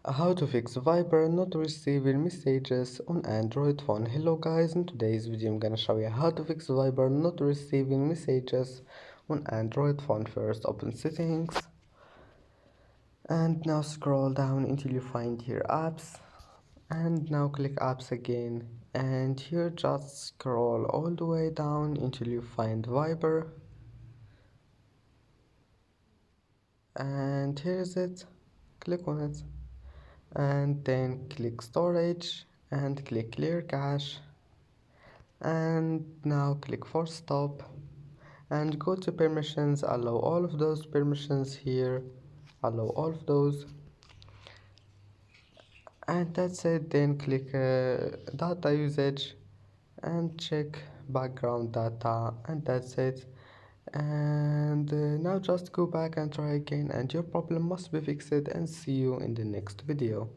How to fix Viber not receiving messages on Android phone. Hello guys, in today's video I'm gonna show you how to fix Viber not receiving messages on Android phone. First open settings and now scroll down until you find here apps, and now click apps again, and here just scroll all the way down until you find Viber, and here's it. Click on it and then click storage and click clear cache, and now click force stop and go to permissions, allow all of those permissions here, allow all of those, and that's it. Then click data usage and check background data, and that's it. And now just go back and try again, and your problem must be fixed, and see you in the next video.